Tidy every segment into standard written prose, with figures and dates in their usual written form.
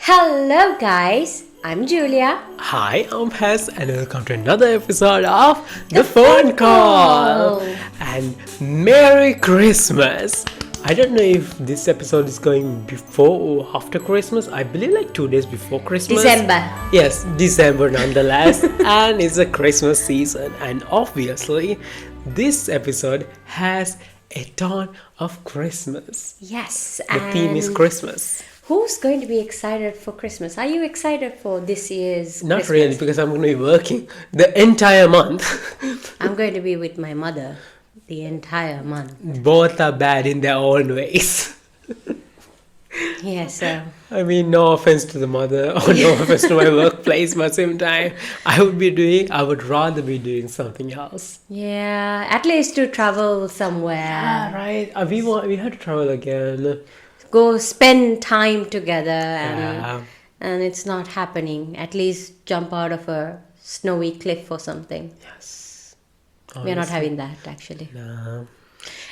Hello, guys. I'm Julia. Hi, I'm Pez, and welcome to another episode of The Phone Call. And Merry Christmas! I don't know if this episode is going before or after Christmas. I believe like 2 days before Christmas. December. Yes, December nonetheless. And it's a Christmas season. And obviously, this episode has a ton of Christmas. Yes. The theme is Christmas. Who's going to be excited for Christmas? Are you excited for this year's Not Christmas? really, because I'm going to be working the entire month. I'm going to be with my mother the entire month. Both are bad in their own ways. Yeah, so... I mean, no offense to the mother or no offense to my workplace, but same time, I would rather be doing something else. Yeah, at least to travel somewhere. Ah, right. We had to travel again. Go spend time together Yeah. and it's not happening. At least jump out of a snowy cliff or something. Yes. We're not having that, actually. No.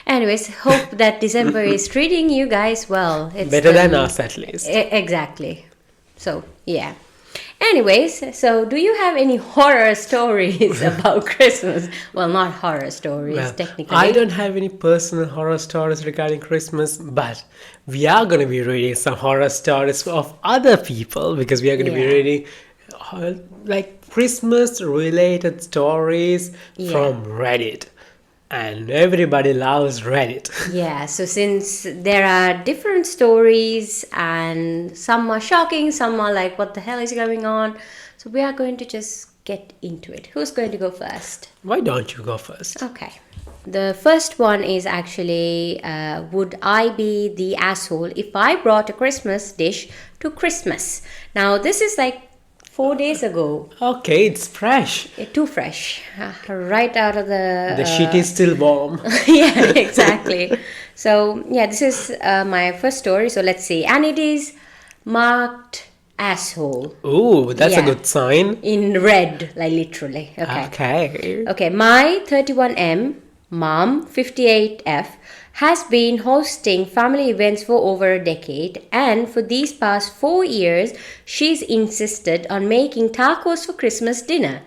Anyways, hope that December is treating you guys well. It's Better than us, at least. Exactly. So, yeah. Anyways, so do you have any horror stories about Christmas? Well, not horror stories, Well, technically. I don't have any personal horror stories regarding Christmas, but we are going to be reading some horror stories of other people because we are going to be reading like Christmas related stories from Reddit. And everybody loves Reddit. Yeah, so since there are different stories and some are shocking, some are like, what the hell is going on? So we are going to just get into it. Who's going to go first? Why don't you go first? Okay. The first one is actually, would I be the asshole if I brought a Christmas dish to Christmas? Now, this is like 4 days ago. Okay, it's fresh. Too fresh. Right out of the... The shit is still warm. Yeah, exactly. So, yeah, this is my first story. So, let's see. And it is marked asshole. Ooh, that's a good sign. In red, like literally. Okay. Okay, my 31M, mom, 58F, has been hosting family events for over a decade, and for these past 4 years, she's insisted on making tacos for Christmas dinner.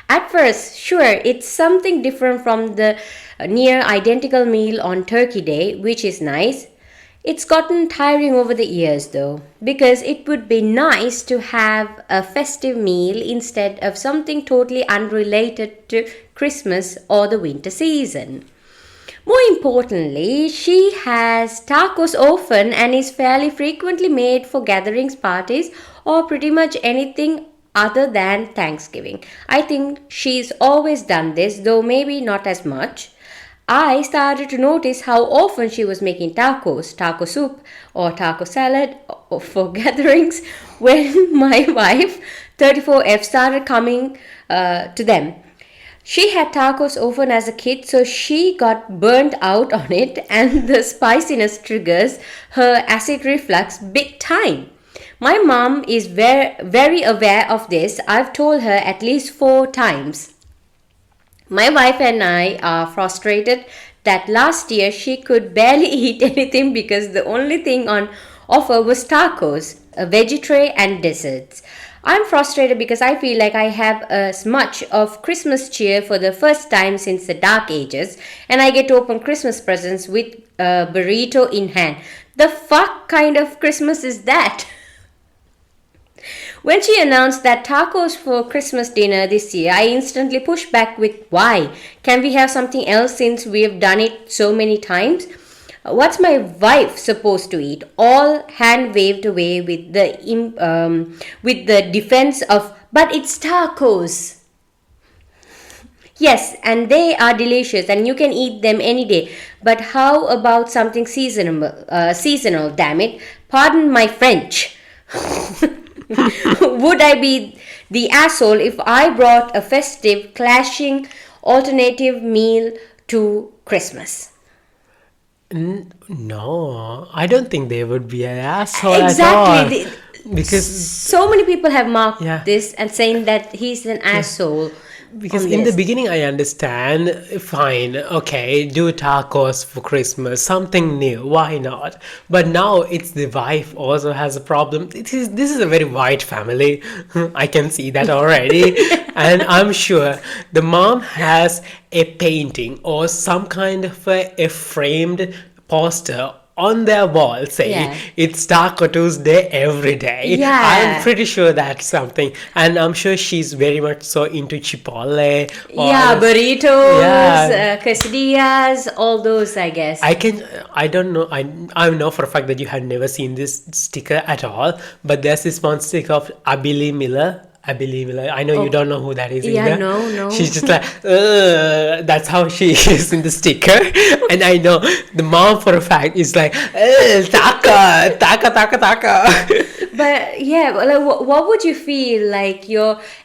At first, sure, it's something different from the near identical meal on Turkey Day, which is nice. It's gotten tiring over the years though, because it would be nice to have a festive meal instead of something totally unrelated to Christmas or the winter season. More importantly, she has tacos often and is fairly frequently made for gatherings, parties, or pretty much anything other than Thanksgiving. I think she's always done this, though maybe not as much. I started to notice how often she was making tacos, taco soup, or taco salad for gatherings when my wife, 34F, started coming to them. She had tacos often as a kid, so she got burnt out on it, and the spiciness triggers her acid reflux big time. My mom is very aware of this. I've told her at least 4 times. My wife and I are frustrated that last year she could barely eat anything because the only thing on offer was tacos, a veggie tray, and desserts. I'm frustrated because I feel like I have as much of Christmas cheer for the first time since the dark ages, and I get to open Christmas presents with a burrito in hand. The fuck kind of Christmas is that? When she announced that tacos for Christmas dinner this year, I instantly pushed back with, why? Can we have something else since we've done it so many times? What's my wife supposed to eat? All hand waved away with the defense of, but it's tacos. Yes, and they are delicious and you can eat them any day. But how about something seasonal, damn it? Pardon my French. Would I be the asshole if I brought a festive, clashing, alternative meal to Christmas? No, I don't think they would be an asshole Exactly. at all. Because so many people have marked Yeah. this and saying that he's an asshole. Because on in the this. beginning, I understand, fine, okay, do tacos for Christmas, something new, why not? But now it's the wife also has a problem. This is a very white family. I can see that already. And I'm sure the mom has a painting or some kind of a framed poster on their wall saying Yeah. it's Taco Tuesday every day. I'm Yeah. pretty sure that's something, and I'm sure she's very much so into Chipotle or Yeah, burritos, yeah. quesadillas, all those, I guess. I don't know. I know for a fact that you had never seen this sticker at all, but there's this one sticker of Abili Miller. Abili Miller. I know you Oh, don't know who that is yeah, either. no, no. She's just like, that's how she is in the sticker. And I know the mom for a fact is like, taka, taka, taka, taka. But yeah, well, like, what would you feel like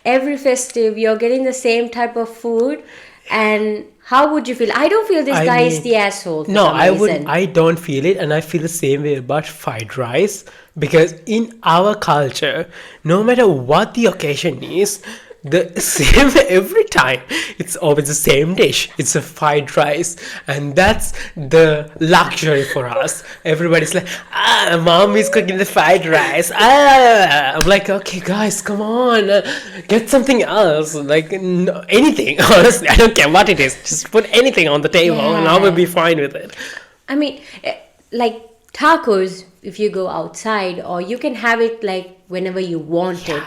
every festive you're getting the same type of food, and how would you feel? I don't feel this I guy is mean, the asshole for no, some I would. reason. I don't feel it, and I feel the same way about fried rice because in our culture, no matter what the occasion is, the same every time. It's always the same dish. It's a fried rice, and that's the luxury for us. Everybody's like, mom is cooking the fried rice. I'm like, okay, guys, come on, get something else, like anything. Honestly, I don't care what it is. Just put anything on the table, and I will Yeah. be fine with it. I mean, like tacos, if you go outside, or you can have it like whenever you want it.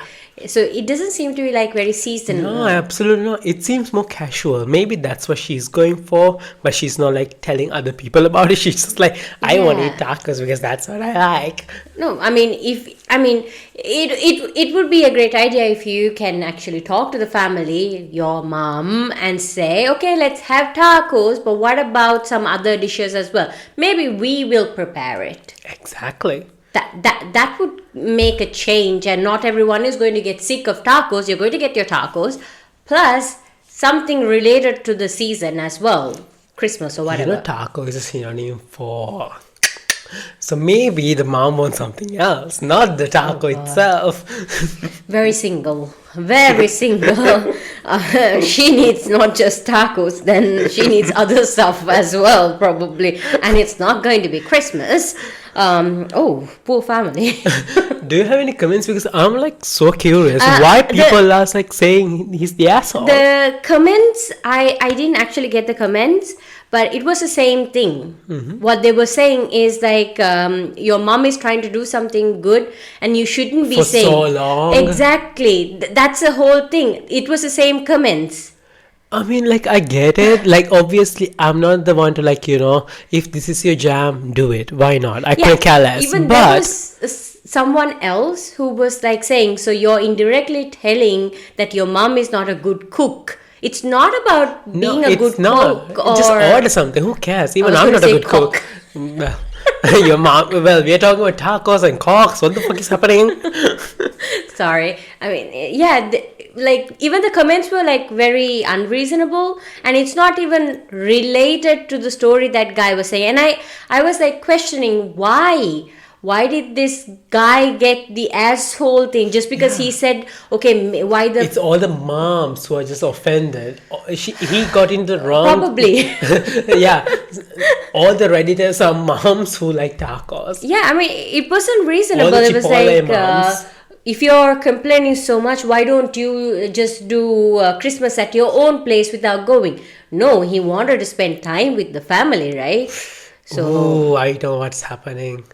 So it doesn't seem to be like very No, seasonal. absolutely not. It seems more casual. Maybe that's what she's going for, but she's not like telling other people about it. She's just like, I want to eat Yeah. tacos because that's what I like. No, I mean, it would be a great idea if you can actually talk to the family, your mom, and say, okay, let's have tacos, but what about some other dishes as well? Maybe we will prepare it. Exactly. That would make a change, and not everyone is going to get sick of tacos. You're going to get your tacos, plus something related to the season as well, Christmas or whatever. Taco is a synonym for. So maybe the mom wants something else, not the taco itself. Very single, very single. She needs not just tacos, then she needs other stuff as well, probably. And it's not going to be Christmas. Oh, poor family. Do you have any comments? Because I'm like so curious Uh, why the- people are like saying he's the asshole. The comments, I didn't actually get the comments, but it was the same thing. What they were saying is like, your mom is trying to do something good, and you shouldn't be For saying. so long. Exactly. That's the whole thing. It was the same comments. I mean, like, I get it. Like, obviously, I'm not the one to, like, if this is your jam, do it. Why not? I can't care less. Even there But was someone else who was like saying, so you're indirectly telling that your mom is not a good cook. It's not about no, being a it's good not. cook or Just order something. Who cares? Even was I'm gonna not a say good cook. Your mom. Well, we are talking about tacos and cocks. What the fuck is happening? sorry. I mean, yeah, like even the comments were like very unreasonable, and it's not even related to the story that guy was saying. And I was like questioning why did this guy get the asshole thing just because he said, okay, why the It's all the moms who are just offended. He got in the wrong. probably. Yeah, all the redditors are moms who like tacos. Yeah, I mean, it wasn't All reasonable. the It was Chipotle like, moms. if you're complaining so much, why don't you just do Christmas at your own place without going? No, he wanted to spend time with the family, right? So, Oh, I know what's happening.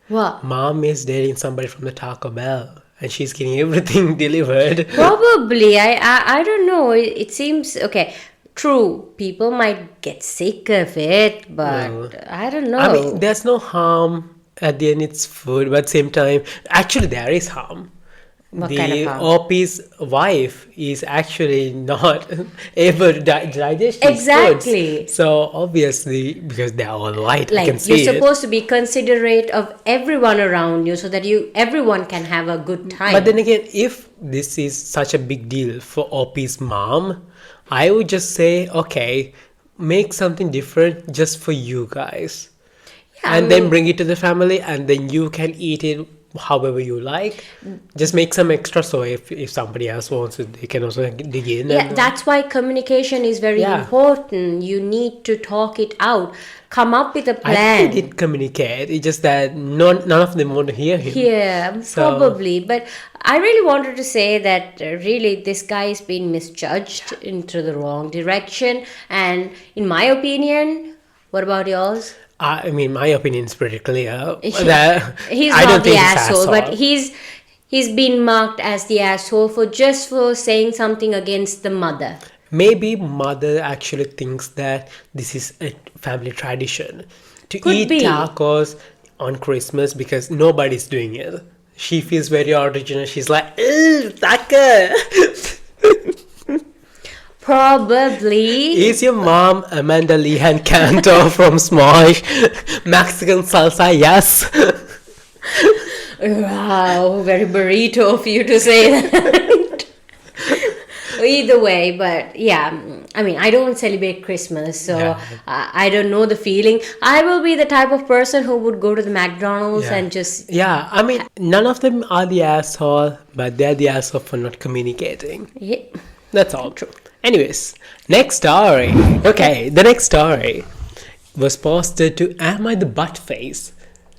what? Mom is dating somebody from the Taco Bell, and she's getting everything delivered. Probably. I don't know. It seems, okay, true, people might get sick of it, but No. I don't know. I mean, there's no harm. At the end, it's food, but at the same time, actually, there is harm. What The kind of harm? OP's wife is actually not able to digest these Exactly. foods. So obviously, because they're all white, I can Like, see you're it. supposed to be considerate of everyone around you so that everyone can have a good time. But then again, if this is such a big deal for OP's mom, I would just say, okay, make something different just for you guys. Yeah, I And then mean- bring it to the family, and then you can eat it however you like. Just make some extra, so if somebody else wants it, they can also dig in. Yeah, that's why communication is very Yeah. important. You need to talk it out. Come up with a I plan. think he did communicate. It's just that none of them want to hear him. Yeah, So- probably. But I really wanted to say that really this guy is being misjudged into the wrong direction. And in my opinion, what about yours? I mean, my opinion is pretty clear. That He's I not don't the think he's asshole, but he's been marked as the asshole for saying something against the mother. Maybe mother actually thinks that this is a family tradition to Could eat be. tacos on Christmas because nobody's doing it. She feels very original. She's like, "Ew, taco." Probably. Is your mom Amanda Lehan Cantor from Smosh? Mexican salsa, yes. Wow, very burrito of you to say that. Either way, but yeah, I mean, I don't celebrate Christmas, so Yeah. I don't know the feeling. I will be the type of person who would go to the McDonald's Yeah. and just. Yeah, I mean, none of them are the asshole, but they're the asshole for not communicating. Yeah. That's all. True. Anyways, next story. Okay, the next story was posted to Am I the Butt Face?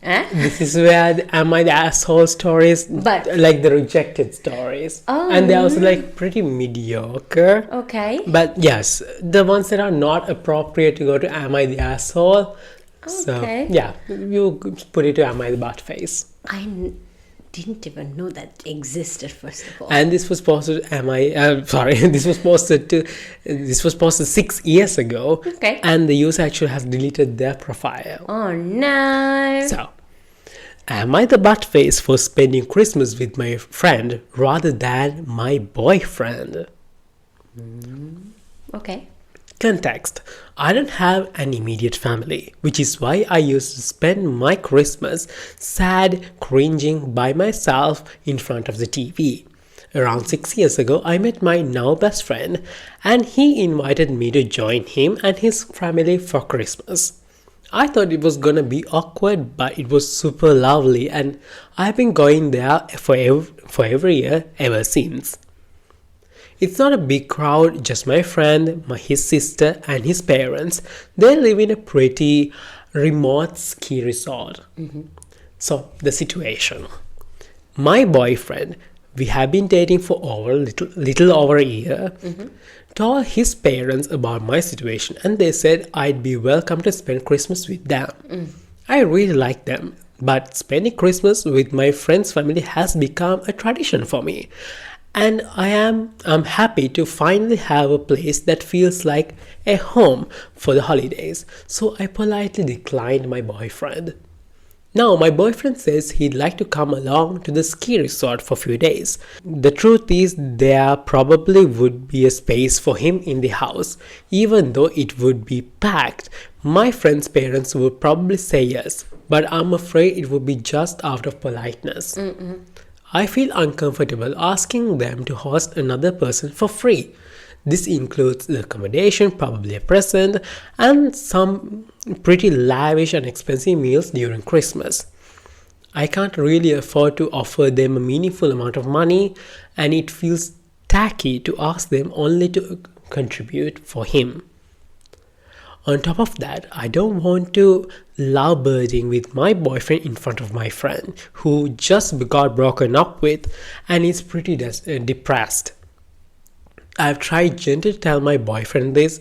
Eh? This is where the Am I the Asshole stories, But- like the rejected stories. Oh. And they're also like pretty mediocre. Okay. But yes, the ones that are not appropriate to go to Am I the Asshole? So, Okay. yeah, you could put it to Am I the Butt Face? Didn't even know that existed, first of all. And this was posted. This was posted 6 years ago. Okay. And the user actually has deleted their profile. Oh no. So, am I the butt face for spending Christmas with my friend rather than my boyfriend? Okay. Context: I don't have an immediate family, which is why I used to spend my Christmas sad, cringing by myself in front of the TV. Around 6 years ago, I met my now best friend, and he invited me to join him and his family for Christmas. I thought it was gonna be awkward, but it was super lovely, and I've been going there for every year ever since. It's not a big crowd, just my friend, his sister, and his parents. They live in a pretty remote ski resort. So, the situation. My boyfriend, we have been dating for little over a year, told his parents about my situation, and they said I'd be welcome to spend Christmas with them. I really like them, but spending Christmas with my friend's family has become a tradition for me. And I'm happy to finally have a place that feels like a home for the holidays. So I politely declined my boyfriend. Now my boyfriend says he'd like to come along to the ski resort for a few days. The truth is there probably would be a space for him in the house. Even though it would be packed, my friend's parents would probably say yes. But I'm afraid it would be just out of politeness. I feel uncomfortable asking them to host another person for free. This includes the accommodation, probably a present, and some pretty lavish and expensive meals during Christmas. I can't really afford to offer them a meaningful amount of money, and it feels tacky to ask them only to contribute for him. On top of that, I don't want to loveboarding with my boyfriend in front of my friend who just got broken up with and is pretty depressed. I've tried gently to tell my boyfriend this,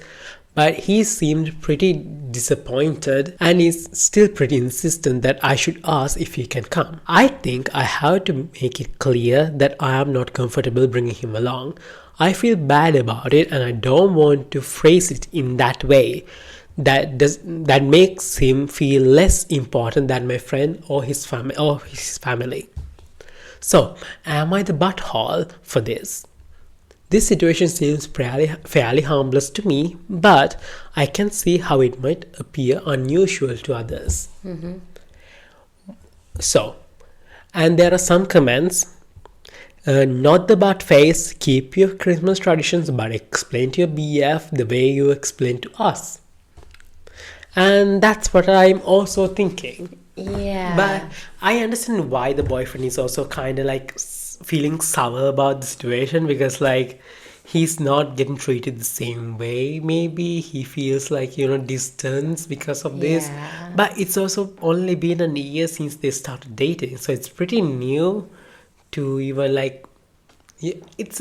but he seemed pretty disappointed and is still pretty insistent that I should ask if he can come. I think I have to make it clear that I am not comfortable bringing him along. I feel bad about it and I don't want to phrase it in that way that makes him feel less important than my friend or his family. So, am I the butthole for this? This situation seems fairly harmless to me, but I can see how it might appear unusual to others. So, and there are some comments. Not the butt face, keep your Christmas traditions, but explain to your BF the way you explain to us. And that's what I'm also thinking. But Yeah. I understand why the boyfriend is also kind of like feeling sour about the situation because like he's not getting treated the same way. Maybe he feels like, distance because of this. Yeah. But it's also only been a year since they started dating, so it's pretty new to even like, yeah, it's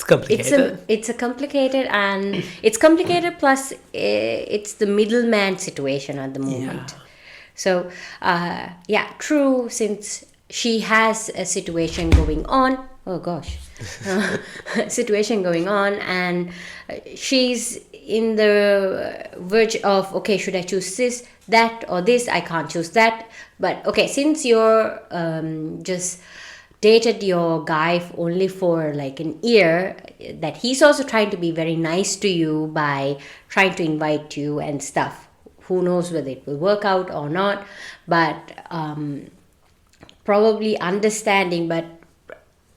complicated. It's a complicated, and it's complicated plus it's the middleman situation at the Yeah. moment. So yeah, true, since she has a situation going on, oh gosh, situation going on, and she's in the verge of, okay, should I choose this, that, or this? I can't choose that. But okay, since you're just dated your guy only for like an year, that he's also trying to be very nice to you by trying to invite you and stuff. Who knows whether it will work out or not, but probably understanding. But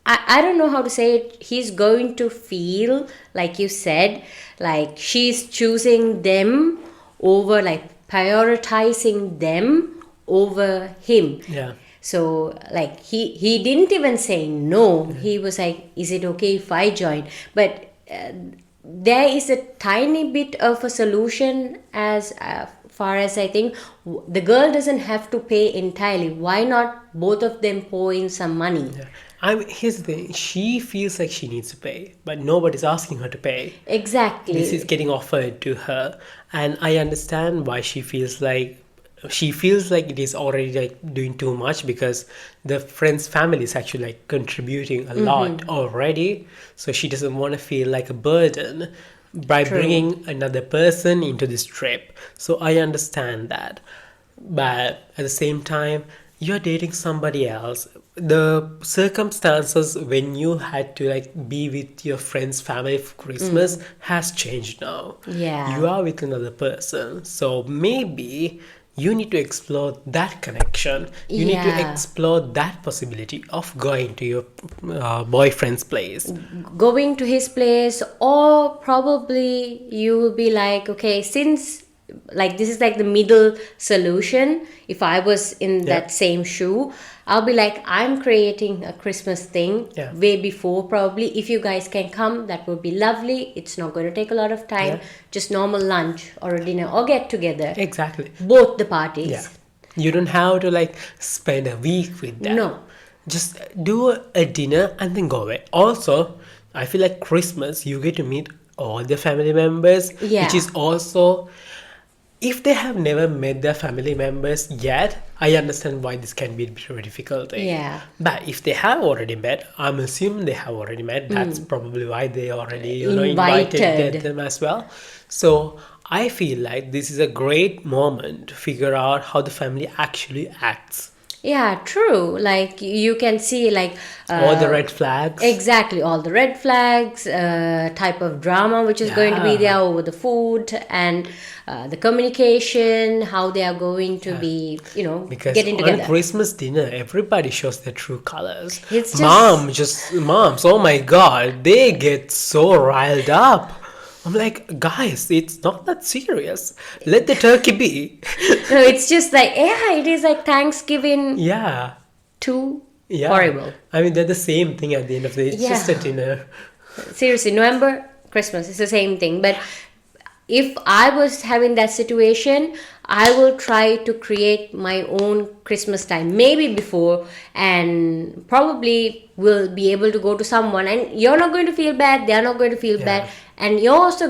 I don't know how to say it. He's going to feel, like you said, like she's choosing them over, like prioritizing them over him. Yeah. So like he didn't even say no. He was like, is it okay if I join? But there is a tiny bit of a solution, as far as I think. The girl doesn't have to pay entirely. Why not both of them pour in some money? Yeah. Here's the thing. She feels like she needs to pay, but nobody's asking her to pay. This is Exactly. getting offered to her, and I understand why she feels like it is already like doing too much because the friend's family is actually like contributing a lot already, so she doesn't want to feel like a burden by True. bringing another person into this trip. So I understand that, but at the same time, you're dating somebody else. The circumstances when you had to like be with your friend's family for Christmas has changed now. Yeah. You are with another person, so maybe you need to explore that connection. You need to Yeah. explore that possibility of going to your boyfriend's place. Going to his place, or probably you will be like, okay, since like this is like the middle solution, if I was in Yeah. that same shoe, I'll be like, I'm creating a Christmas thing Yeah. way before. Probably if you guys can come, that would be lovely. It's not going to take a lot of time. Yeah. Just normal lunch or a dinner or get together, Exactly. both the Yeah. parties. You don't have to like spend a week with them. No. Just do a dinner and then go away. Also, I feel like Christmas you get to meet all the family members, which Yeah. is also, if they have never met their family members yet, I understand why this can be a bit of a difficult thing. Yeah. But if they have already met, I'm assuming they have already met. That's probably why they already, invited Invited. them as well. So I feel like this is a great moment to figure out how the family actually acts. Yeah, true. Like you can see, like All the red flags. exactly all the red flags, type of drama which is going to be there Yeah. over the food, and the communication, how they are going to be, Because getting on together. Christmas dinner, everybody shows their true colors. It's just Moms, oh my god, they get so riled up. I'm like, guys, it's not that serious. Let the turkey be. no, it's just like, yeah, it is like Thanksgiving Yeah, too yeah. horrible. I mean, they're the same thing at the end of the day. It's just a Yeah. dinner. Seriously, November, Christmas, it's the same thing. But if I was having that situation, I will try to create my own Christmas time, maybe before, and probably will be able to go to someone, and you're not going to feel bad, they're not going to feel Yeah. bad, and you're also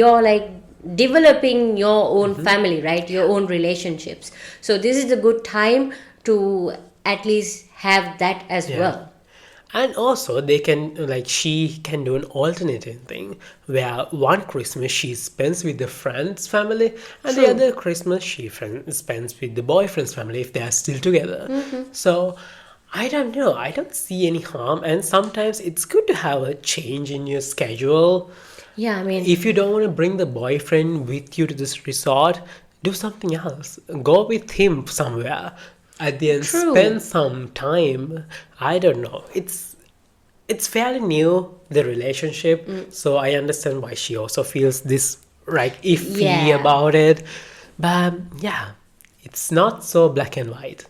you're like developing your own family, right? Your own relationships. So this is a good time to at least have that as Yeah. well. And also, she can do an alternative thing where one Christmas she spends with the friend's family, and the True. other Christmas spends with the boyfriend's family if they are still together. So, I don't know. I don't see any harm, and sometimes it's good to have a change in your schedule. Yeah, I mean, If you don't want to bring the boyfriend with you to this resort, do something else. Go with him somewhere. At the end, true. spend some time. I don't know. It's fairly new, the relationship, so I understand why she also feels this like iffy Yeah. about it. But yeah, It's not so black and white.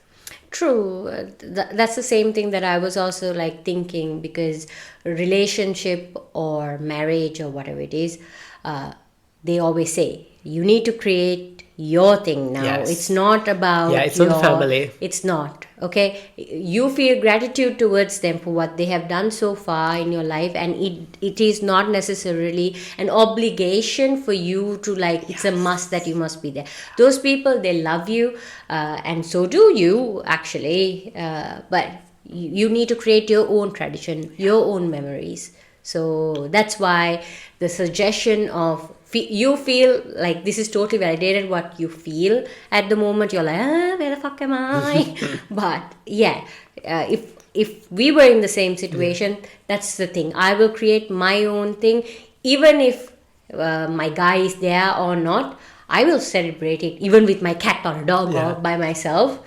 True. That's the same thing that I was also like thinking, because relationship or marriage or whatever it is, they always say you need to create your thing now. Yes. It's not about Yeah, it's on the family. It's not. Okay. You feel gratitude towards them for what they have done so far in your life, and it is not necessarily an obligation for you to like, it's a must that you must be there. Those people, they love you, and so do you actually, but you need to create your own tradition, your own memories. So that's why the suggestion of you feel like this is totally validated what you feel at the moment. You're like, where the fuck am I? But yeah, if we were in the same situation, that's the thing. I will create my own thing, even if my guy is there or not. I will celebrate it even with my cat or a dog or by myself.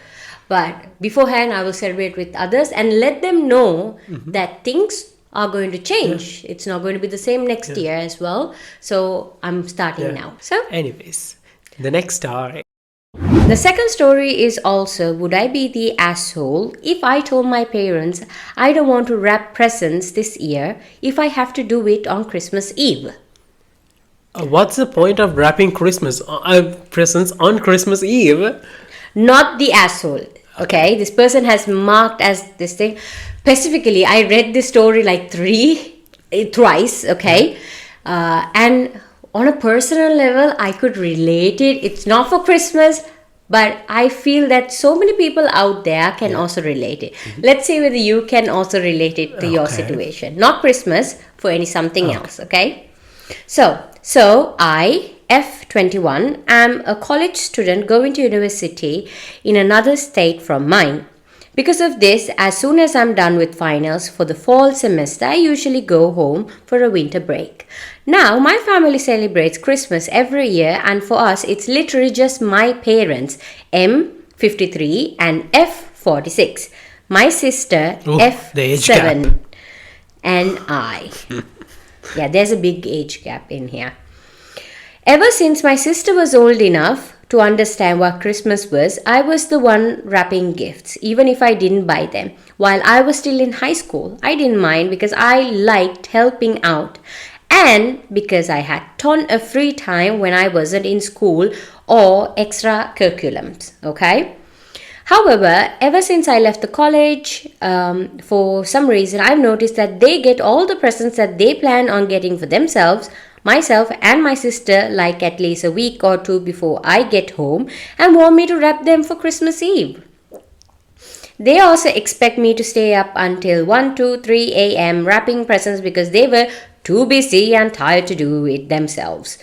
But beforehand, I will celebrate with others and let them know that things are going to change. It's not going to be the same next year as well. So I'm starting now. So anyways, the next story. The second story is also, would I be the asshole if I told my parents I don't want to wrap presents this year if I have to do it on Christmas Eve? What's the point of wrapping Christmas presents on Christmas Eve? Not the asshole. Okay, this person has marked as this thing. Specifically, I read this story like twice. Okay, and on a personal level, I could relate it. It's not for Christmas, but I feel that so many people out there can also relate it. Let's say whether you can also relate it to your situation. Not Christmas, for something else. Okay, so I, F21, am a college student going to university in another state from mine. Because of this, as soon as I'm done with finals for the fall semester, I usually go home for a winter break. Now, my family celebrates Christmas every year, and for us, it's literally just my parents, M53 and F46, my sister, F7, and I. Yeah, there's a big age gap in here. Ever since my sister was old enough to understand what Christmas was, I was the one wrapping gifts, even if I didn't buy them. While I was still in high school, I didn't mind because I liked helping out and because I had ton of free time when I wasn't in school or extra curriculums, okay? However, ever since I left the college, for some reason, I've noticed that they get all the presents that they plan on getting for themselves, myself and my sister, like at least a week or two before I get home, and want me to wrap them for Christmas Eve. They also expect me to stay up until 1, 2, 3 a.m. wrapping presents because they were too busy and tired to do it themselves.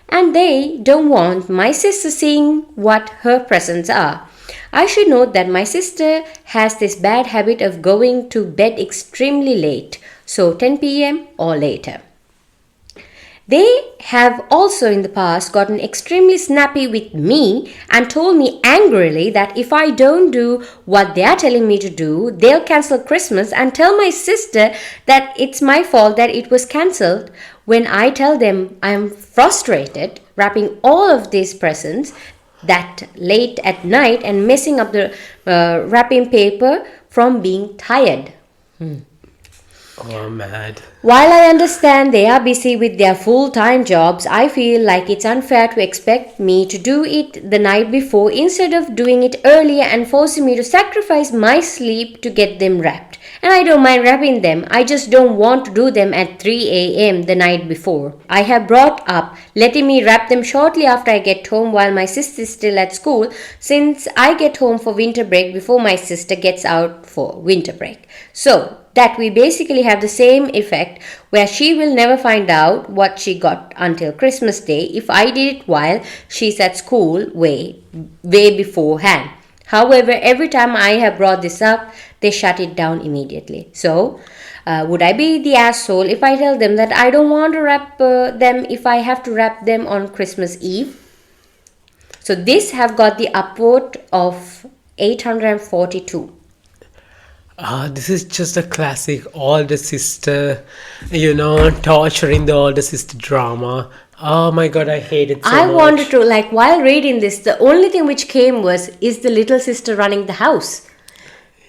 And they don't want my sister seeing what her presents are. I should note that my sister has this bad habit of going to bed extremely late, so 10 p.m. or later. They have also in the past gotten extremely snappy with me and told me angrily that if I don't do what they are telling me to do, they'll cancel Christmas and tell my sister that it's my fault that it was cancelled. When I tell them I'm frustrated wrapping all of these presents that late at night and messing up the wrapping paper from being tired. Oh, mad. While I understand they are busy with their full-time jobs, I feel like it's unfair to expect me to do it the night before instead of doing it earlier and forcing me to sacrifice my sleep to get them wrapped. And I don't mind wrapping them, I just don't want to do them at 3 a.m. the night before. I have brought up letting me wrap them shortly after I get home while my sister is still at school, since I get home for winter break before my sister gets out for winter break. So that we basically have the same effect where she will never find out what she got until Christmas Day if I did it while she's at school way beforehand. However, every time I have brought this up, they shut it down immediately. So, would I be the asshole if I tell them that I don't want to wrap them if I have to wrap them on Christmas Eve? So this have got the upvote of 842. This is just a classic older sister, torturing the older sister drama. Oh my god, I hate it so I much. wanted to, like, while reading this, the only thing which came was, is the little sister running the house?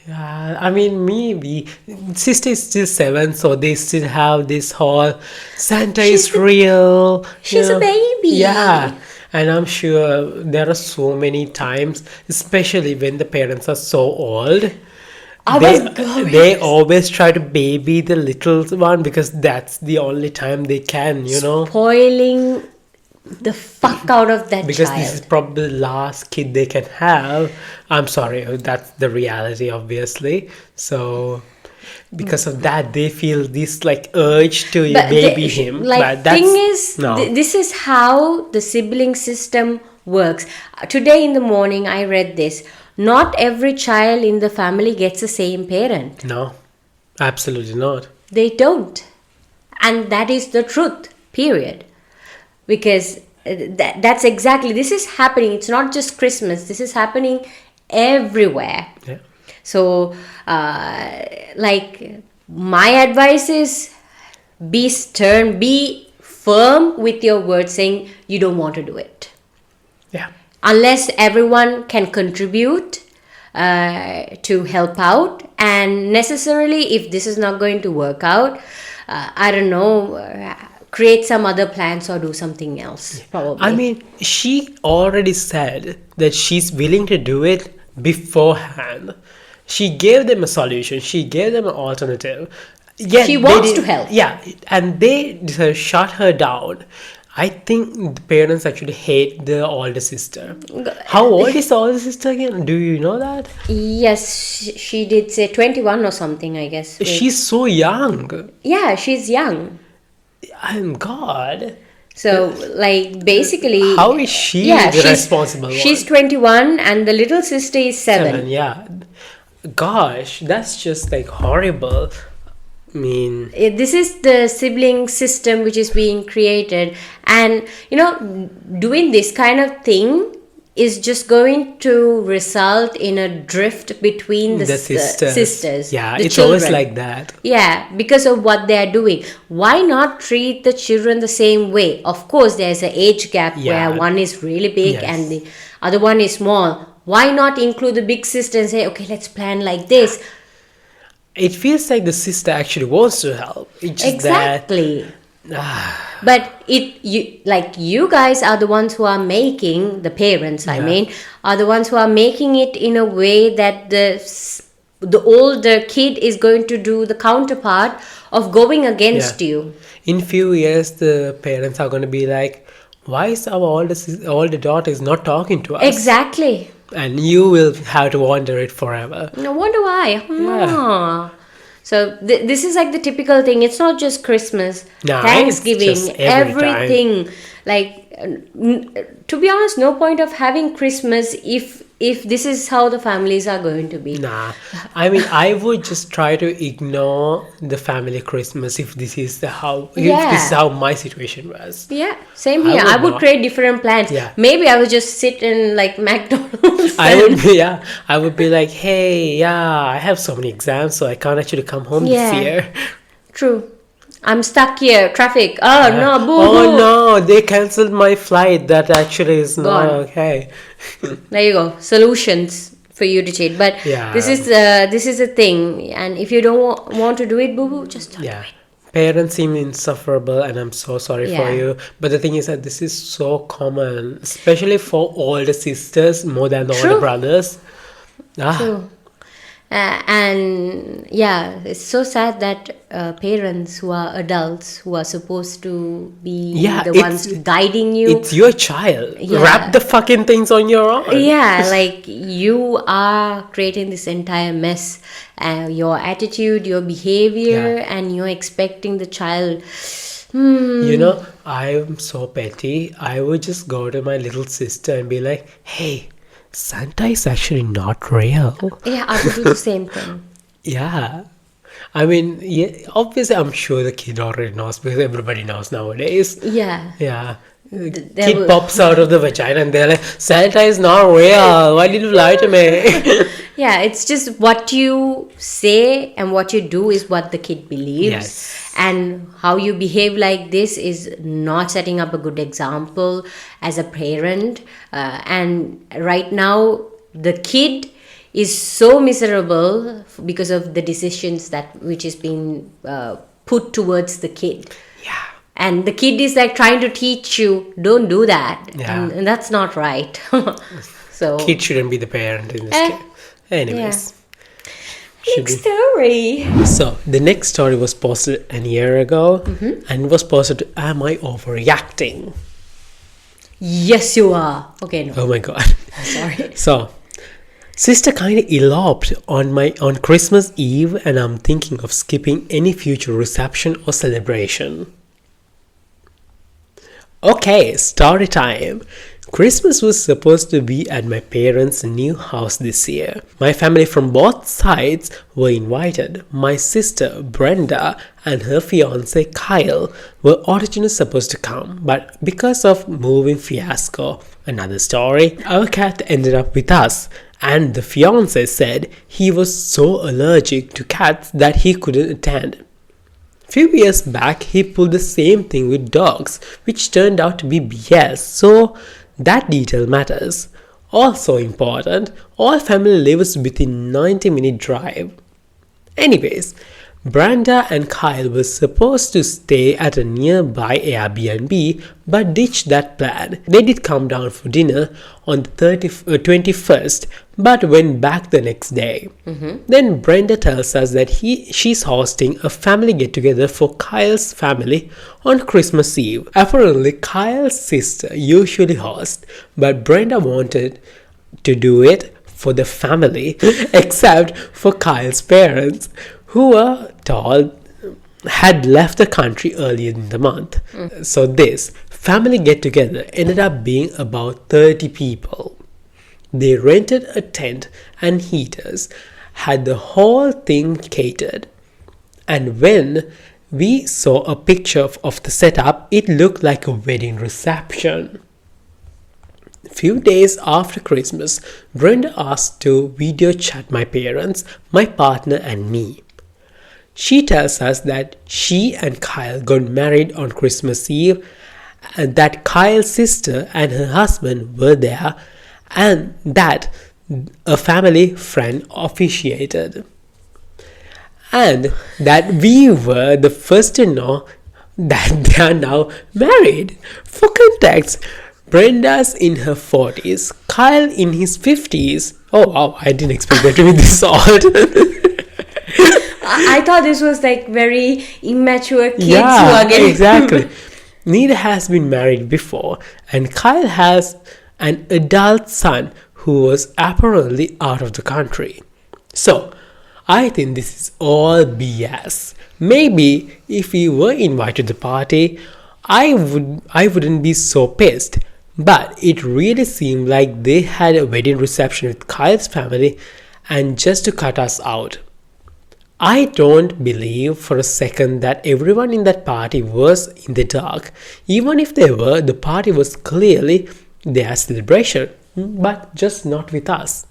Yeah, I mean, maybe sister is still 7, so they still have this whole Santa She's is real. She's a baby. Yeah, and I'm sure there are so many times, especially when the parents are so old. I They was going. they always try to baby the little one because that's the only time they can, Spoiling the fuck out of that because child. this is probably the last kid they can have. I'm sorry, that's the reality, obviously. So because of that, they feel this like urge to baby him. Like, But that's thing is, no. this is how the sibling system works. Today in the morning, I read this. Not every child in the family gets the same parent. No, absolutely not. They don't. And that is the truth, period. Because that's exactly, this is happening. It's not just Christmas. This is happening everywhere. Yeah. So, like, my advice is be stern, be firm with your words, saying you don't want to do it. Yeah. Unless everyone can contribute to help out, and necessarily, if this is not going to work out, I don't know, create some other plans or do something else, probably. I mean, she already said that she's willing to do it beforehand. She gave them a solution. She gave them an alternative. Yeah, She they wants did- to help. Yeah, and they shut her down. I think the parents actually hate the older sister. How old is the older sister again? Do you know that? Yes, she did say 21 or something, I guess. She's so young. Yeah, she's young. And God, So, like, basically, how is she the she's responsible She's one? 21 and the little sister is 7. Yeah. Gosh, that's just like horrible. I mean, This is the sibling system which is being created, and doing this kind of thing is just going to result in a drift between the sisters. Yeah, the it's children. always like that. Yeah, because of what they are doing. Why not treat the children the same way? Of course, there's an age gap Yeah. where one is really big Yes. and the other one is small. Why not include the big sister and say, okay, let's plan like this? It feels like the sister actually wants to help. It's just Exactly. that. But you guys are the ones who are making, the parents, I Yeah. mean, are the ones who are making it in a way that the older kid is going to do the counterpart of going against you. In few years, the parents are going to be like, why is our older daughter is not talking to us? Exactly. And you will have to wonder it forever. No wonder why. Yeah. So this is like the typical thing. It's not just Christmas, No, Thanksgiving, it's just every time. everything. Like, to be honest, no point of having Christmas if this is how the families are going to be. Nah, I mean, I would just try to ignore the family Christmas if this is if this is how my situation was. Yeah, same I here. would I would not. create different plans. Yeah. Maybe I would just sit in like McDonald's. I would be like, hey, yeah, I have so many exams, so I can't actually come home Yeah. this year. True. I'm stuck here. Traffic. Oh no, boo. Oh no, they cancelled my flight. That actually is not Gone. okay. There you go. Solutions for you to cheat. But Yeah. this is a thing, and if you don't want to do it, boo boo, just don't Yeah. do it. Parents seem insufferable, and I'm so sorry for Yeah. you. But the thing is that this is so common, especially for older sisters more than the older True. brothers. True. And yeah, it's so sad that parents who are adults who are supposed to be Yeah, the ones guiding you. It's your child. Yeah. Wrap the fucking things on your own. Yeah, like you are creating this entire mess. Your attitude, your behavior, Yeah. and you're expecting the child. You know, I'm so petty. I would just go to my little sister and be like, hey, Santa is actually not real. Yeah, I would do the same thing. Yeah. I mean, yeah, obviously, I'm sure the kid already knows because everybody knows nowadays. Yeah. Yeah. there Kid pops out of the vagina and they're like, Santa is not real. Why did you lie to me? Yeah, it's just what you say and what you do is what the kid believes. Yes. And how you behave like this is not setting up a good example as a parent. And right now, the kid is so miserable because of the decisions that which is being put towards the kid. Yeah. And the kid is like trying to teach you, don't do that. Yeah. And that's not right. So Kid shouldn't be the parent in this Eh, case. Anyways. Should next story. So the next story was posted a year ago and was posted to Am I Overreacting? Yes, you are. Okay, no. Oh my god. Sorry. So sister kinda eloped on Christmas Eve and I'm thinking of skipping any future reception or celebration. Okay, story time. Christmas was supposed to be at my parents' new house this year. My family from both sides were invited. My sister Brenda and her fiance Kyle were originally supposed to come, but because of moving fiasco, another story, our cat ended up with us. And the fiance said he was so allergic to cats that he couldn't attend. Few years back, he pulled the same thing with dogs, which turned out to be BS, so that detail matters. Also important, all family lives within 90-minute drive. Anyways, Brenda and Kyle were supposed to stay at a nearby Airbnb but ditched that plan. They did come down for dinner on the 21st but went back the next day. Then Brenda tells us that she's hosting a family get-together for Kyle's family on Christmas Eve. Apparently, Kyle's sister usually hosts, but Brenda wanted to do it for the family except for Kyle's parents, who were told had left the country earlier in the month. So this family get-together ended up being about 30 people. They rented a tent and heaters, had the whole thing catered. And when we saw a picture of the setup, it looked like a wedding reception. Few days after Christmas, Brenda asked to video chat my parents, my partner and me. She tells us that she and Kyle got married on Christmas Eve and that Kyle's sister and her husband were there and that a family friend officiated. And that we were the first to know that they are now married. For context, Brenda's in her 40s, Kyle in his 50s. Oh wow, I didn't expect that to be this odd. I thought this was like very immature kids who Yeah, are getting exactly. Neither has been married before, and Kyle has an adult son who was apparently out of the country. So, I think this is all BS. Maybe if we were invited to the party, I wouldn't be so pissed. But it really seemed like they had a wedding reception with Kyle's family and just to cut us out. I don't believe for a second that everyone in that party was in the dark. Even if they were, the party was clearly their celebration, but just not with us.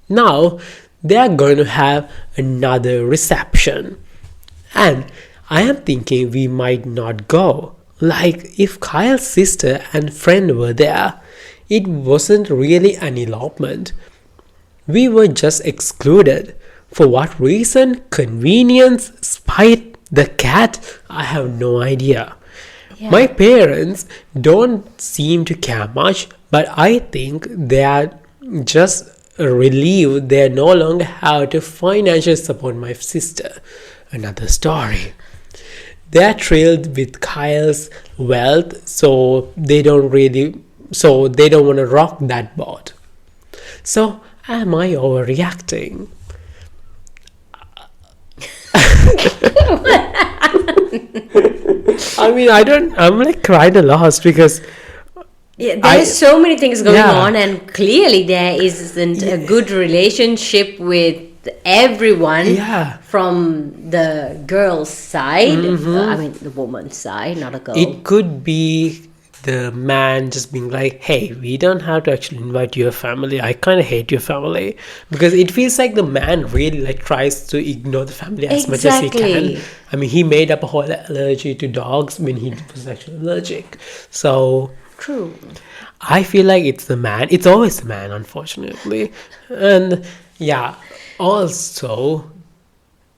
Now, they are going to have another reception. And I am thinking we might not go. Like, if Kyle's sister and friend were there, it wasn't really an elopement. We were just excluded. For what reason? Convenience? Spite? The cat? I have no idea. Yeah. My parents don't seem to care much, but I think they are just relieved they no longer have to financially support my sister. Another story. They are thrilled with Kyle's wealth, so they don't want to rock that boat. So, am I overreacting? I mean, I'm like kind of lost because there's so many things going on, and clearly there isn't a good relationship with everyone from the girl's side. I mean, the woman's side, not a girl. It could be the man just being like, hey, we don't have to actually invite your family. I kind of hate your family. Because it feels like the man really like tries to ignore the family as much as he can. Exactly. I mean, he made up a whole allergy to dogs when he was actually allergic. So True. I feel like it's the man. It's always the man, unfortunately. And yeah, also,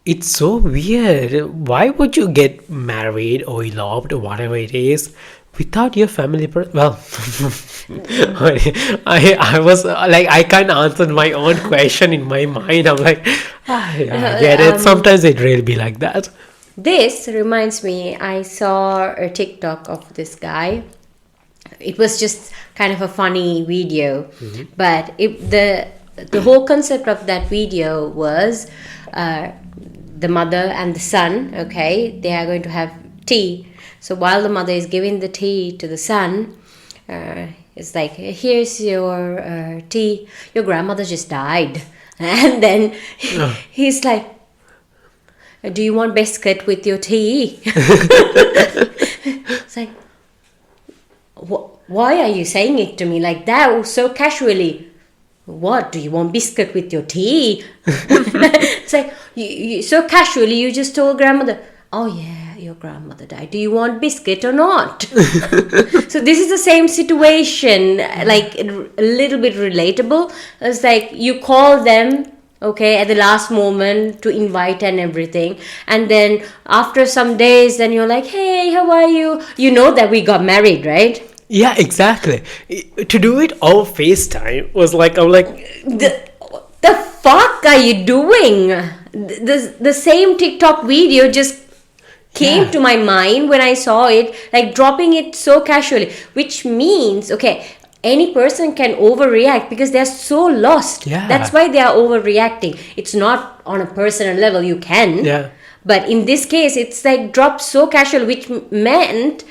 it's so weird. Why would you get married or eloped or whatever it is without your family? Well, I was like, I kind of answered my own question in my mind. I'm like, yeah, I get it. Sometimes it really be like that. This reminds me, I saw a TikTok of this guy. It was just kind of a funny video, but the whole concept of that video was the mother and the son. Okay, they are going to have tea. So while the mother is giving the tea to the son, it's like, here's your tea. Your grandmother just died, and then he's like, do you want biscuit with your tea? It's like, why are you saying it to me like that, so casually? What, do you want biscuit with your tea? It's like, you so casually you just told grandmother, oh yeah, your grandmother died, do you want biscuit or not? So this is the same situation, like a little bit relatable. It's like you call them, okay, at the last moment to invite and everything, and then after some days then you're like, hey, how are you? You know that we got married, right? Yeah, exactly. To do it over FaceTime was like, I'm like, The fuck are you doing? The same TikTok video just came to my mind when I saw it, like dropping it so casually, which means, okay, any person can overreact because they're so lost. Yeah. That's why they are overreacting. It's not on a personal level, you can. Yeah. But in this case, it's like dropped so casual, which meant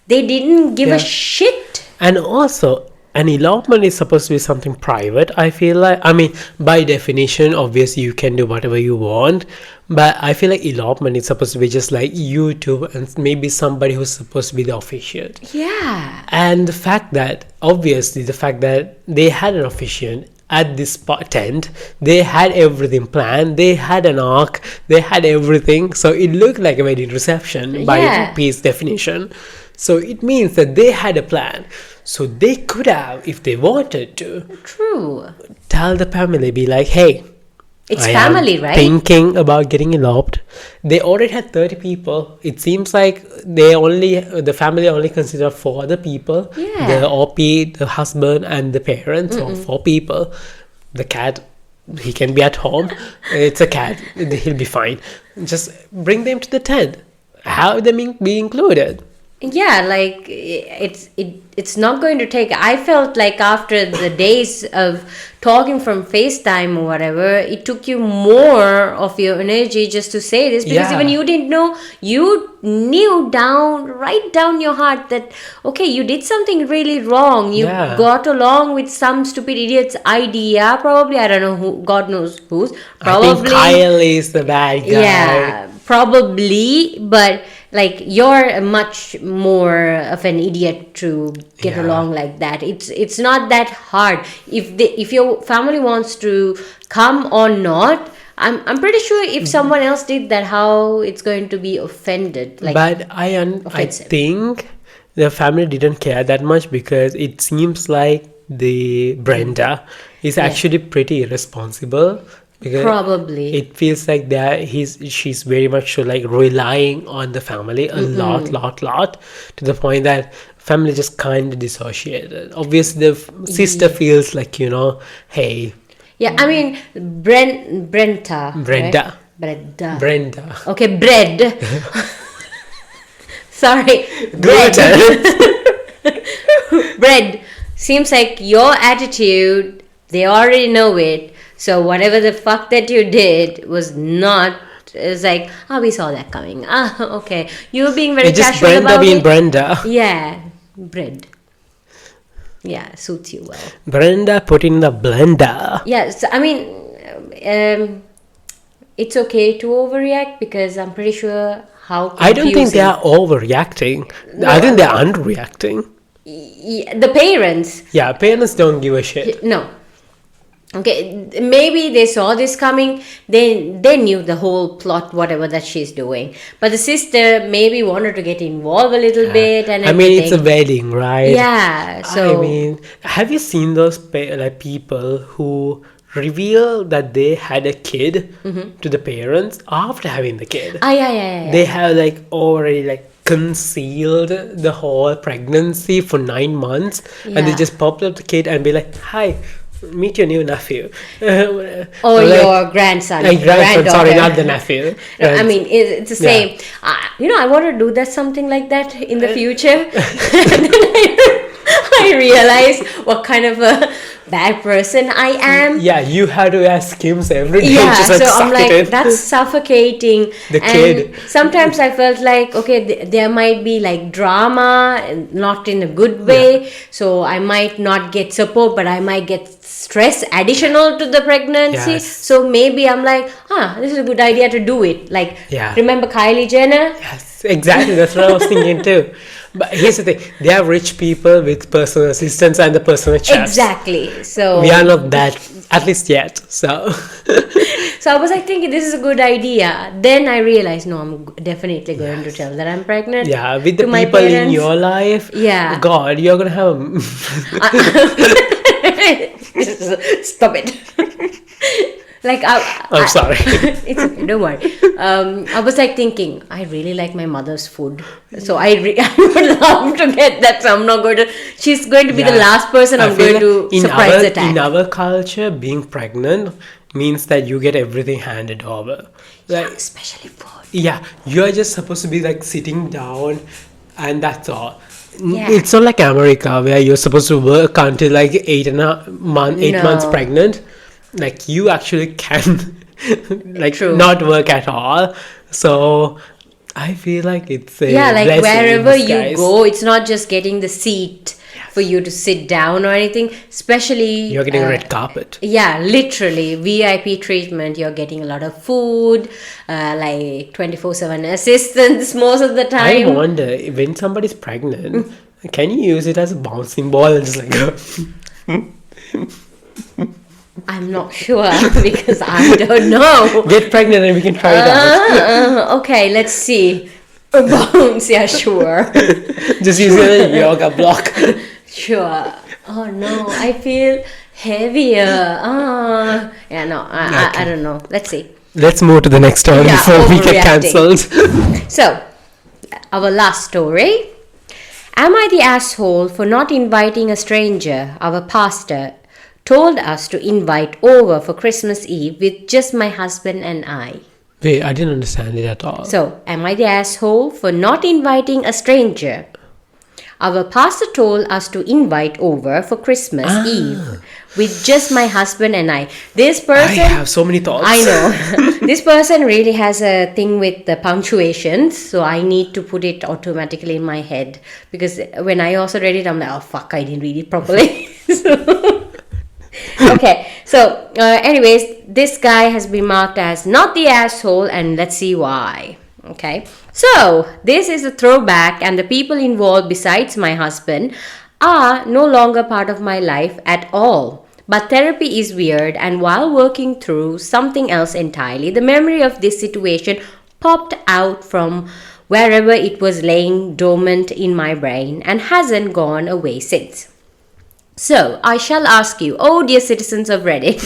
they didn't give a shit. And also, an elopement is supposed to be something private, I feel like. I mean, by definition, obviously, you can do whatever you want. But I feel like elopement is supposed to be just like you two and maybe somebody who's supposed to be the officiant. Yeah. And the fact that, obviously, the fact that they had an officiant at this tent, they had everything planned, they had an arc, they had everything. So it looked like a wedding reception by peace definition. So it means that they had a plan. So they could have, if they wanted to, True. tell the family, be like, hey, It's I family, am right? thinking about getting eloped. They already had 30 people. It seems like the family only considered 4 other people. Yeah. The OP, the husband, and the parents, or 4 people. The cat, he can be at home. It's a cat. He'll be fine. Just bring them to the tent. Have them be included. Yeah, like it's not going to take. I felt like after the days of talking from FaceTime or whatever, it took you more of your energy just to say this, because even you didn't know, you knew right down your heart that, okay, you did something really wrong. You got along with some stupid idiot's idea, probably. I don't know who, God knows whose. Probably I think Kyle is the bad guy. Yeah, probably, but like you're much more of an idiot to get along like that. It's not that hard. If your family wants to come or not, I'm pretty sure if someone else did that, how it's going to be offended. Like, but I think the family didn't care that much, because it seems like the Brenda is actually pretty irresponsible. Because probably it feels like that she's very much so like relying on the family a lot, to the point that family just kind of dissociated. Obviously the sister feels like, hey, I mean Brenda. Okay, bread. Sorry, bread. Seems like your attitude, they already know it. So whatever the fuck that you did was not. It's like, we saw that coming. Okay. You were being very casual Brenda about being it. Brenda. Yeah, bread. Yeah, suits you well. Brenda put in the blender. Yes, I mean, it's okay to overreact, because I'm pretty sure how confusing. I don't think they are overreacting. I think they are underreacting. The parents. Yeah, parents don't give a shit. No. Okay, maybe they saw this coming. They knew the whole plot, whatever that she's doing. But the sister maybe wanted to get involved a little bit and everything. I mean, it's a wedding, right? Yeah. So I mean, have you seen those like people who reveal that they had a kid to the parents after having the kid? yeah. They have like already like concealed the whole pregnancy for 9 months, and they Yeah. just popped up the kid and be like, "Hi, meet your new nephew." or Like, your grandson, like grandson, sorry, granddaughter. not the nephew. No, I mean, it's the Yeah. same. I want to do that something like that in the future. And then I realize what kind of a bad person I am. Yeah, you have to ask Skims every day. Yeah, just like so suck I'm like, it in. that's suffocating. The And kid. sometimes I felt like, okay, there might be like drama, and not in a good way. So I might not get support, but I might get stress additional to the pregnancy. Yes. So maybe I'm like, this is a good idea to do it. Like, Yeah. remember Kylie Jenner? Yes, exactly. That's what I was thinking too. But here's the thing: they are rich people with personal assistants and the personal chefs. Exactly. So We are not that, at least yet. So So I was like thinking this is a good idea. Then I realized, no, I'm definitely going to tell that I'm pregnant. yeah, with the to my people in parents. your life, Yeah. God, you're gonna have. Stop it. Like I'm sorry. It's okay, don't worry. I was like thinking, I really like my mother's food, so I would love to get that. So I'm not going to. She's going to be the Yeah. last person I I'm feel going like to surprise attack. in our culture, being pregnant means that you get everything handed over. Like, Especially food. yeah, you are just supposed to be like sitting down, and that's all. Yeah. It's not like America where you're supposed to work until like 8 months No. pregnant. Like you actually can like True. not work at all. So I feel like it's a Yeah, like blessing in wherever you disguise. go, it's not just getting the seat for you to sit down or anything. Especially You're getting a red carpet. Yeah, literally VIP treatment. You're getting a lot of food, like 24/7 assistance most of the I time. wonder when somebody's pregnant, can you use it as a bouncing ball and just like go? I'm not sure because I don't know. Get pregnant and we can try it out. Okay, let's see. Bounce, yeah, sure. Just use a yoga block. Sure. Oh no, I feel heavier. Yeah, no, I don't know. Let's see. Let's move to the next one Yeah, before we get overreacting. cancelled. So, our last story. Am I the asshole for not inviting a stranger? Our pastor told us to invite over for Christmas Eve with just my husband and I. Wait, I didn't understand it at all. So, am I the asshole for not inviting a stranger? Our pastor told us to invite over for Christmas Eve with just my husband and I. This I person, have so many thoughts. I know. This person really has a thing with the punctuations, so I need to put it automatically in my head. Because when I also read it, I'm like, oh fuck, I didn't read it properly. Okay, so anyways, this guy has been marked as not the asshole, and let's see why. Okay, so this is a throwback, and the people involved besides my husband are no longer part of my life at all. But therapy is weird, and while working through something else entirely, the memory of this situation popped out from wherever it was laying dormant in my brain and hasn't gone away since. So, I shall ask you, oh dear citizens of Reddit,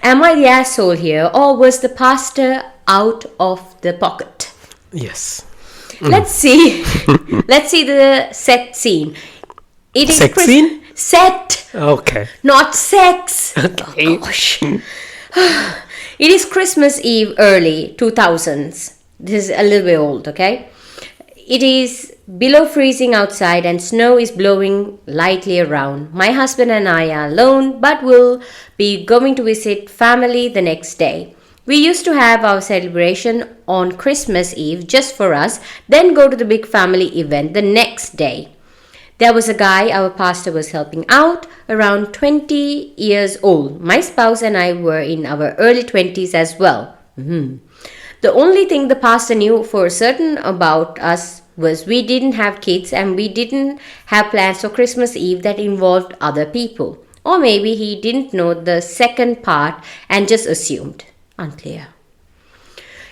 am I the asshole here, or was the pastor out of the pocket? Yes. Let's see. Let's see the set scene. It is Sex scene? Set, Okay. not sex. Okay. Oh, gosh. It is Christmas Eve, early 2000s. This is a little bit old, okay? It is below freezing outside and snow is blowing lightly around. My husband and I are alone, but will be going to visit family the next day. We used to have our celebration on Christmas Eve just for us, then go to the big family event the next day. There was a guy our pastor was helping out, around 20 years old. My spouse and I were in our early 20s as well. The only thing the pastor knew for certain about us was we didn't have kids and we didn't have plans for Christmas Eve that involved other people. Or maybe he didn't know the second part and just assumed. Unclear.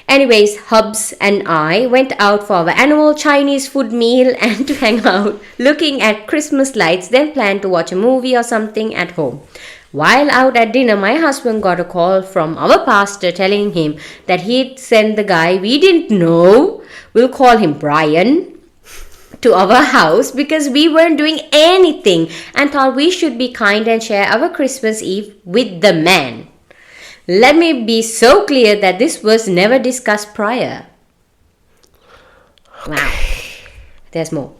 Anyways, Hubs and I went out for our annual Chinese food meal and to hang out, looking at Christmas lights, then planned to watch a movie or something at home. While out at dinner, my husband got a call from our pastor telling him that he'd sent the guy we didn't know, we'll call him Brian, to our house because we weren't doing anything and thought we should be kind and share our Christmas Eve with the man. Let me be so clear that this was never discussed prior. Wow. There's more.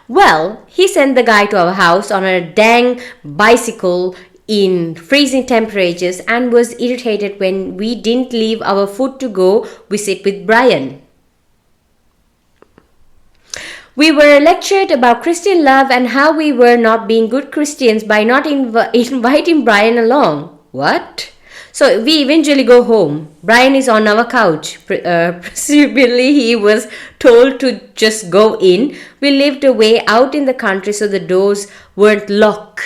Well, he sent the guy to our house on a dang bicycle in freezing temperatures and was irritated when we didn't leave our food to go visit with Brian. We were lectured about Christian love and how we were not being good Christians by not inviting Brian along. What? So we eventually go home. Brian is on our couch. Presumably he was told to just go in. We lived away out in the country so the doors weren't locked.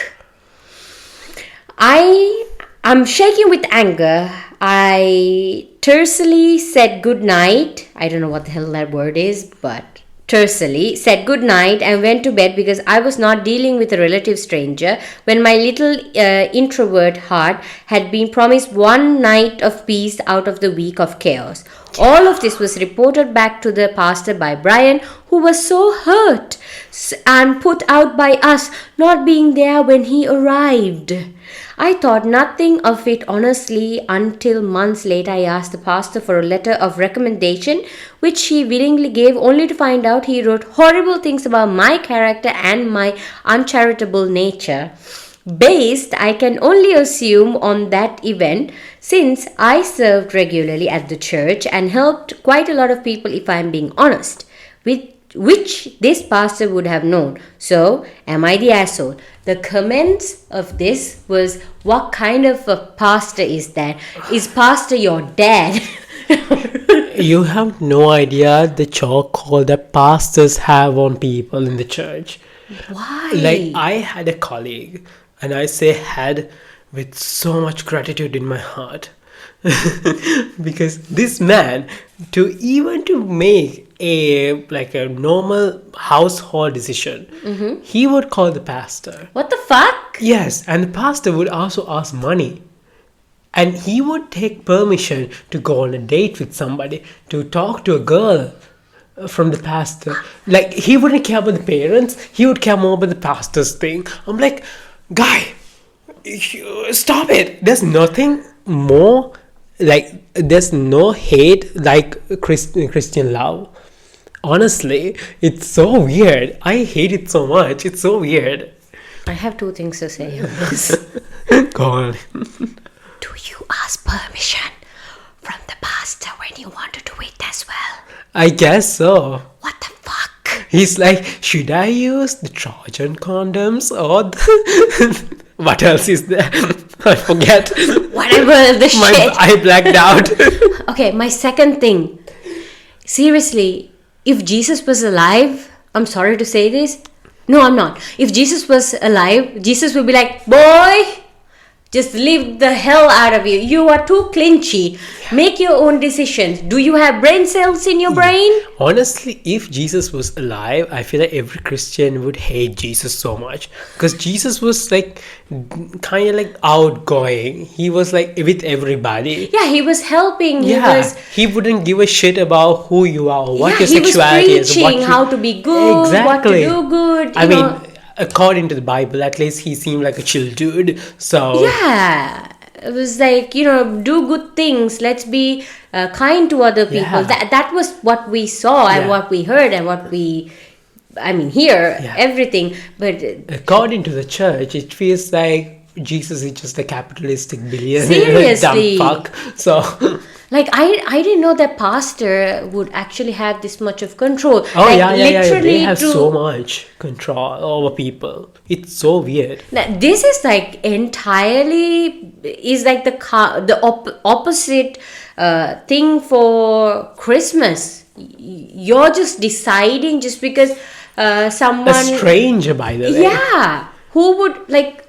I'm shaking with anger. I tersely said goodnight. I don't know what the hell that word is, but tersely said goodnight and went to bed because I was not dealing with a relative stranger when my little introvert heart had been promised one night of peace out of the week of chaos. All of this was reported back to the pastor by Brian, who was so hurt and put out by us not being there when he arrived. I thought nothing of it honestly until months later I asked the pastor for a letter of recommendation, which he willingly gave, only to find out he wrote horrible things about my character and my uncharitable nature. Based, I can only assume, on that event, since I served regularly at the church and helped quite a lot of people, if I'm being honest, which this pastor would have known. So, am I the asshole? The comments of this was, what kind of a pastor is that? Is pastor your dad? You have no idea the chokehold that pastors have on people in the church. Why? Like, I had a colleague, and I say had with so much gratitude in my heart. Because this man, to make a normal household decision, he would call the pastor. What the fuck? Yes, and the pastor would also ask money. And he would take permission to go on a date with somebody, to talk to a girl from the pastor. Like, he wouldn't care about the parents, he would care more about the pastor's thing. I'm like, guy, stop it. There's nothing more, like, there's no hate like Christian love. Honestly, it's so weird. I hate it so much. It's so weird. I have two things to say on this. Go on. Do you ask permission from the pastor when you want to do it as well? I guess so. What the fuck? He's like, should I use the Trojan condoms or the what else is there? I forget. Whatever the shit. I blacked out. Okay, my second thing. Seriously, if Jesus was alive, I'm sorry to say this. No, I'm not. If Jesus was alive, Jesus would be like, boy, just leave the hell out of you. You are too clinchy. Make your own decisions. Do you have brain cells in your brain? Honestly, if Jesus was alive, I feel like every Christian would hate Jesus so much. Because Jesus was like, kind of like outgoing. He was like with everybody. Yeah, he was helping. He wouldn't give a shit about who you are or what your he sexuality was preaching how to be good, exactly. what to do good. I mean, according to the Bible, at least he seemed like a chill dude. So yeah, it was like, do good things. Let's be kind to other people. Yeah. That was what we saw and what we heard and what we, hear, everything. But according to the church, it feels like Jesus is just a capitalistic billionaire. Seriously. Dumb fuck. So like, I didn't know that pastor would actually have this much of control. Oh, like, yeah. They have to, so much control over people. It's so weird. This is like entirely is like the opposite thing for Christmas. You're just deciding just because A someone. stranger, by the way. Yeah, who would like?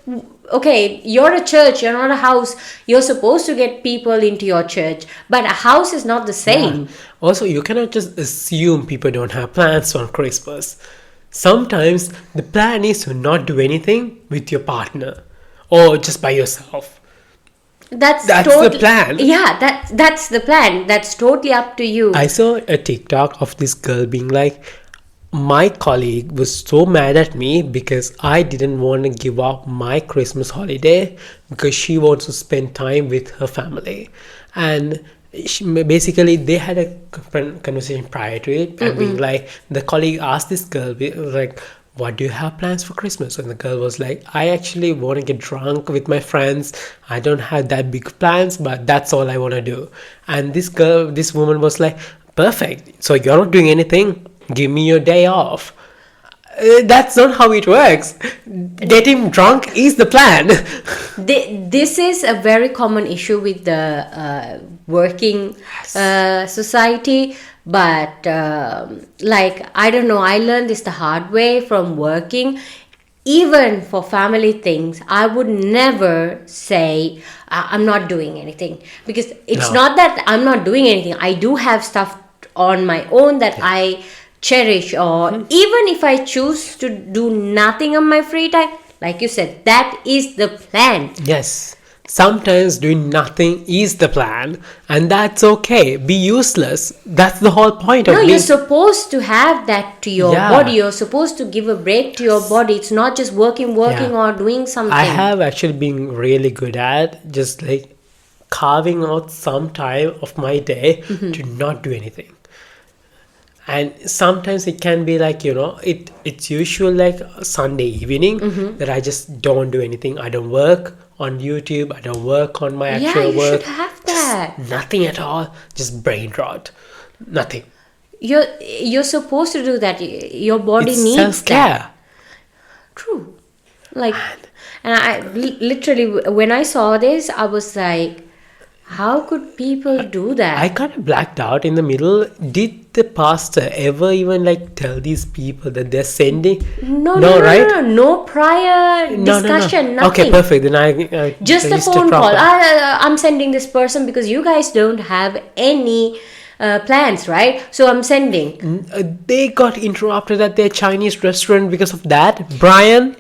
Okay, you're a church, you're not a house. You're supposed to get people into your church, but a house is not the same. Also, you cannot just assume people don't have plans on Christmas. Sometimes the plan is to not do anything with your partner or just by yourself. That's the plan. Yeah, that's the plan. That's totally up to you. I saw a TikTok of this girl being like, my colleague was so mad at me because I didn't want to give up my Christmas holiday because she wants to spend time with her family. And basically, they had a conversation prior to it, and being like, the colleague asked this girl, like, what do you have plans for Christmas? And the girl was like, I actually want to get drunk with my friends. I don't have that big plans, but that's all I want to do. And this woman was like, perfect. So you're not doing anything. Give me your day off. That's not how it works. Getting drunk is the plan. This is a very common issue with the working society, but like, I don't know, I learned this the hard way from working. Even for family things, I would never say I'm not doing anything, because it's not that I'm not doing anything. I do have stuff on my own that I cherish, or even if I choose to do nothing on my free time, like you said, that is the plan. Yes, sometimes doing nothing is the plan, and that's okay. Be useless. That's the whole point of No, being. you're supposed to have that to your body. You're supposed to give a break to your body. It's not just working or doing something. I have actually been really good at just like carving out some time of my day to not do anything. And sometimes it can be like, it's usually like Sunday evening that I just don't do anything. I don't work on YouTube. I don't work on my actual you work. should have that. Just nothing at all. Just brain rot. Nothing. You're supposed to do that. Your body It's needs self-care. that. True. Like, and I literally, when I saw this, I was like, how could people do that? I kind of blacked out in the middle. Did the pastor ever even like tell these people that they're sending? No, right? no prior discussion, nothing. Okay, perfect. Then I just a raised it phone call. proper. I'm sending this person because you guys don't have any plans, right? So I'm sending. They got interrupted at their Chinese restaurant because of that. Brian,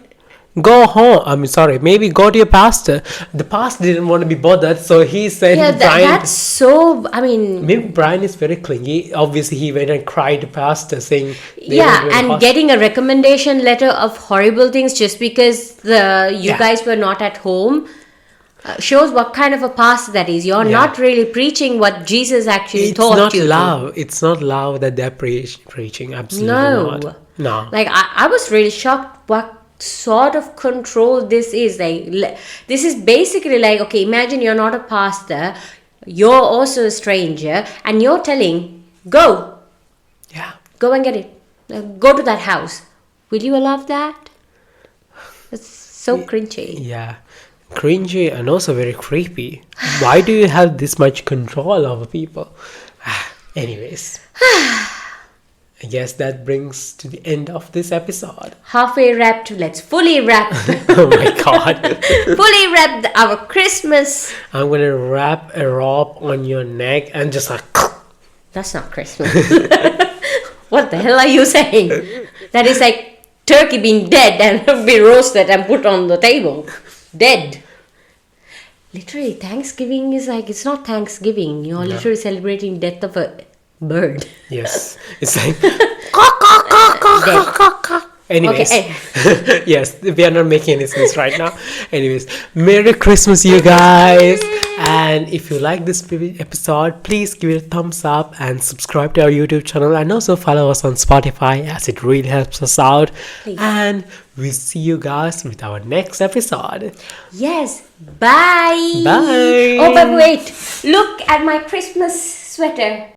go home. I mean, sorry. Maybe go to your pastor. The pastor didn't want to be bothered, so he said, Yeah, Brian. that's so. I mean, Maybe Brian is very clingy. Obviously, he went and cried to pastor saying, yeah, and getting a recommendation letter of horrible things just because you guys were not at home shows what kind of a pastor that is. You're not really preaching what Jesus actually taught you. It's not love that they're preaching. Absolutely not. No. Like, I was really shocked what sort of control this is. Like, this is basically like, okay, imagine you're not a pastor, you're also a stranger, and you're telling, go and get it, go to that house. Will you allow that? It's so cringy. Cringy and also very creepy. Why do you have this much control over people? Anyways, I guess that brings to the end of this episode. Halfway wrapped, let's fully wrap. Oh my god. Fully wrap our Christmas. I'm gonna wrap a rope on your neck and just like. That's not Christmas. What the hell are you saying? That is like turkey being dead and be roasted and put on the table. Dead. Literally, Thanksgiving is like, it's not Thanksgiving. You're literally celebrating death of a bird. Yes. It's like. Dead. Anyways, Okay. yes, we are not making any sense right now. Anyways, Merry Christmas, you guys. And if you like this episode, please give it a thumbs up and subscribe to our YouTube channel, and also follow us on Spotify, as it really helps us out. Please. And we'll see you guys with our next episode. Yes. Bye. Bye. Oh, but wait. Look at my Christmas sweater.